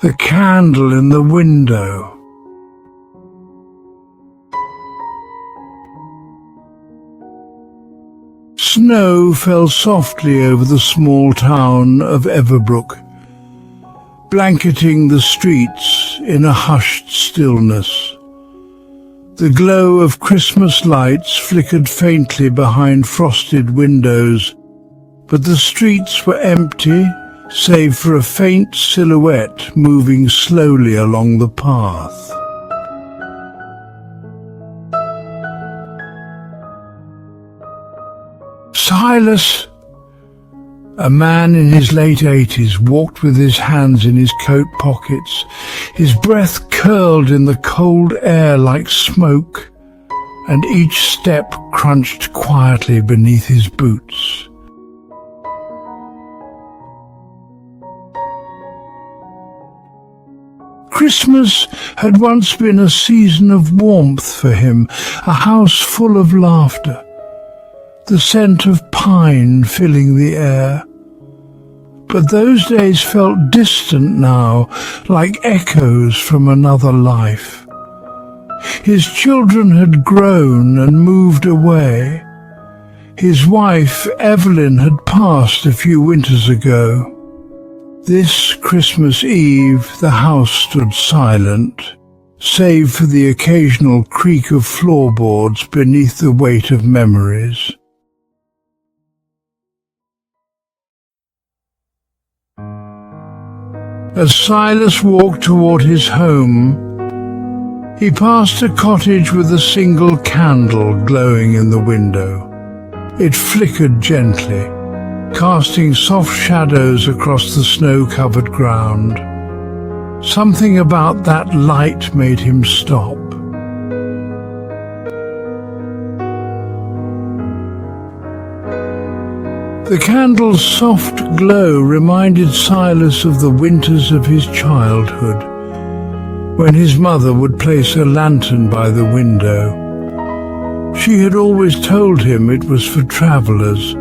The candle in the window. Snow fell softly over the small town of Everbrook, blanketing the streets in a hushed stillness. The glow of Christmas lights flickered faintly behind frosted windows, but the streets were empty, save for a faint silhouette moving slowly along the path. Silas, a man in his late 80s, walked with his hands in his coat pockets. His breath curled in the cold air like smoke, and each step crunched quietly beneath his boots. Christmas had once been a season of warmth for him, a house full of laughter, the scent of pine filling the air. But those days felt distant now, like echoes from another life. His children had grown and moved away. His wife, Evelyn, had passed a few winters ago. This Christmas Eve the house stood silent, save for the occasional creak of floorboards beneath the weight of memories. As Silas walked toward his home, he passed a cottage with a single candle glowing in the window. It flickered gently, casting soft shadows across the snow-covered ground. Something about that light made him stop. The candle's soft glow reminded Silas of the winters of his childhood, when his mother would place a lantern by the window. She had always told him it was for travellers,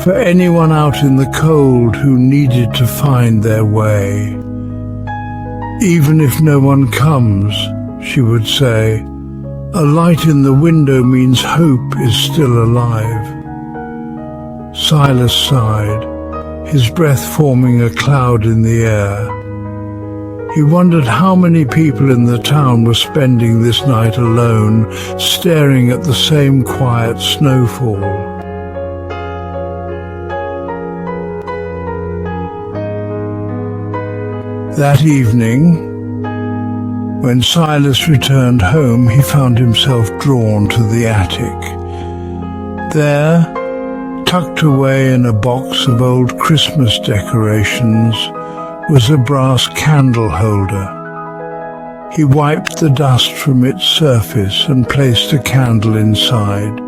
for anyone out in the cold who needed to find their way. Even if no one comes, she would say, a light in the window means hope is still alive. Silas sighed, his breath forming a cloud in the air. He wondered how many people in the town were spending this night alone, staring at the same quiet snowfall. That evening, when Silas returned home, he found himself drawn to the attic. There, tucked away in a box of old Christmas decorations, was a brass candle holder. He wiped the dust from its surface and placed a candle inside.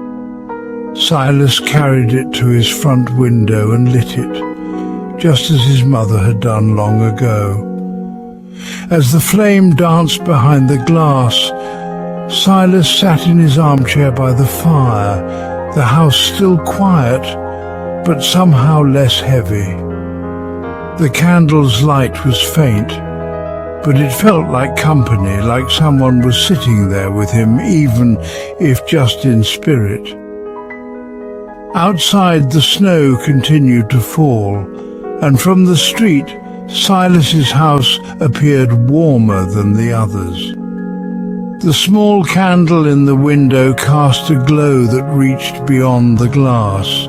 Silas carried it to his front window and lit it, just as his mother had done long ago. As the flame danced behind the glass, Silas sat in his armchair by the fire, the house still quiet, but somehow less heavy. The candle's light was faint, but it felt like company, like someone was sitting there with him, even if just in spirit. Outside, the snow continued to fall, and from the street, Silas's house appeared warmer than the others. The small candle in the window cast a glow that reached beyond the glass,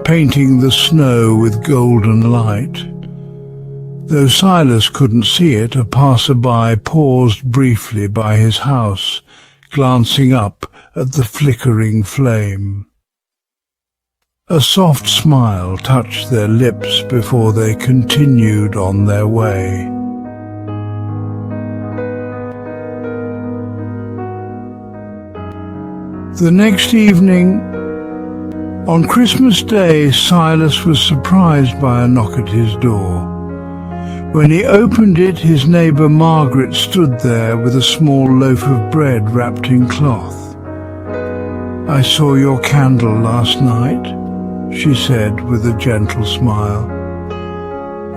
painting the snow with golden light. Though Silas couldn't see it, a passer-by paused briefly by his house, glancing up at the flickering flame. A soft smile touched their lips before they continued on their way. The next evening, on Christmas Day, Silas was surprised by a knock at his door. When he opened it, his neighbour Margaret stood there with a small loaf of bread wrapped in cloth. "I saw your candle last night," she said with a gentle smile.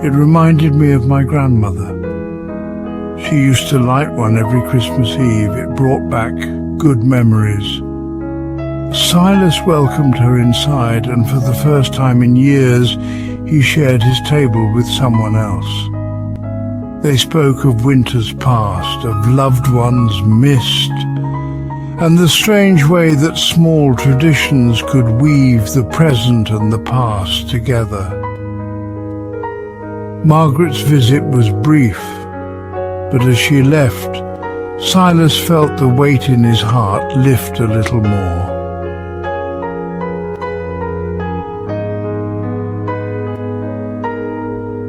"It reminded me of my grandmother. She used to light one every Christmas Eve. It brought back good memories. Silas welcomed her inside, and for the first time in years, he shared his table with someone else. They spoke of winters past, of loved ones missed, and the strange way that small traditions could weave the present and the past together. Margaret's visit was brief, but as she left, Silas felt the weight in his heart lift a little more.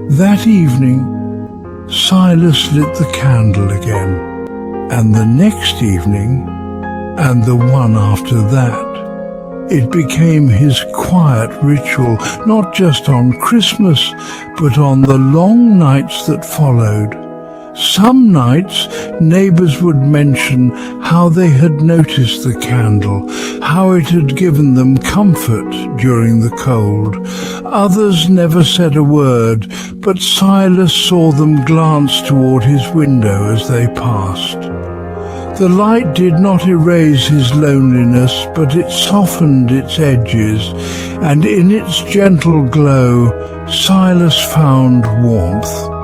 That evening, Silas lit the candle again, and the next evening, and the one after that. It became his quiet ritual, not just on Christmas, but on the long nights that followed. Some nights, neighbours would mention how they had noticed the candle, how it had given them comfort during the cold. Others never said a word, but Silas saw them glance toward his window as they passed. The light did not erase his loneliness, but it softened its edges, and in its gentle glow, Silas found warmth.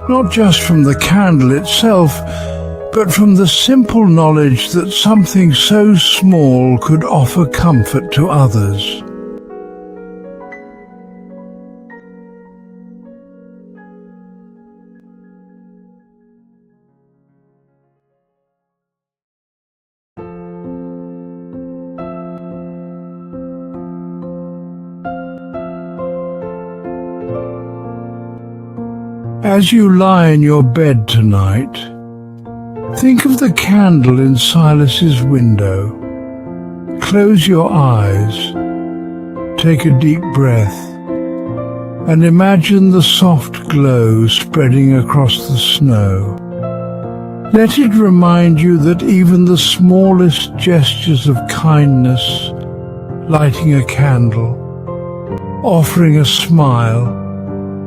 Not just from the candle itself, but from the simple knowledge that something so small could offer comfort to others. As you lie in your bed tonight, think of the candle in Silas's window. Close your eyes, take a deep breath, and imagine the soft glow spreading across the snow. Let it remind you that even the smallest gestures of kindness, lighting a candle, offering a smile,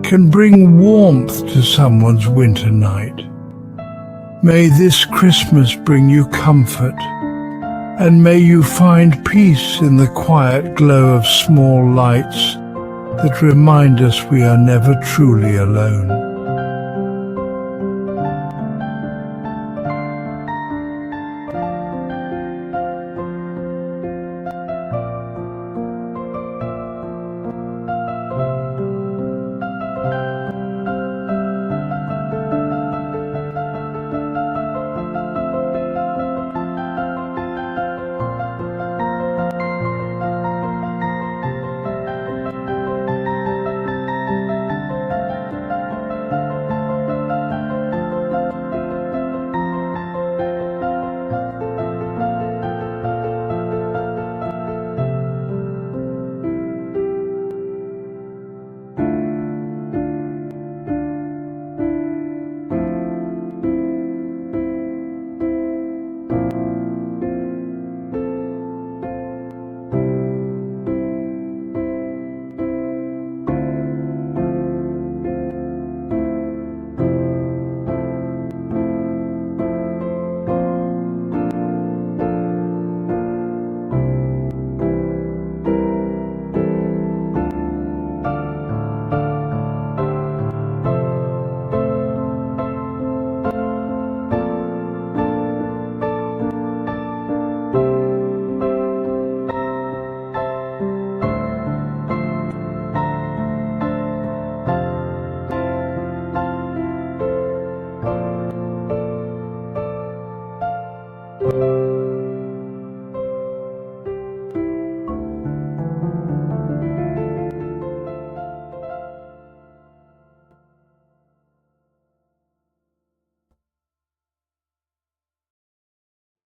can bring warmth to someone's winter night. May this Christmas bring you comfort, and may you find peace in the quiet glow of small lights that remind us we are never truly alone.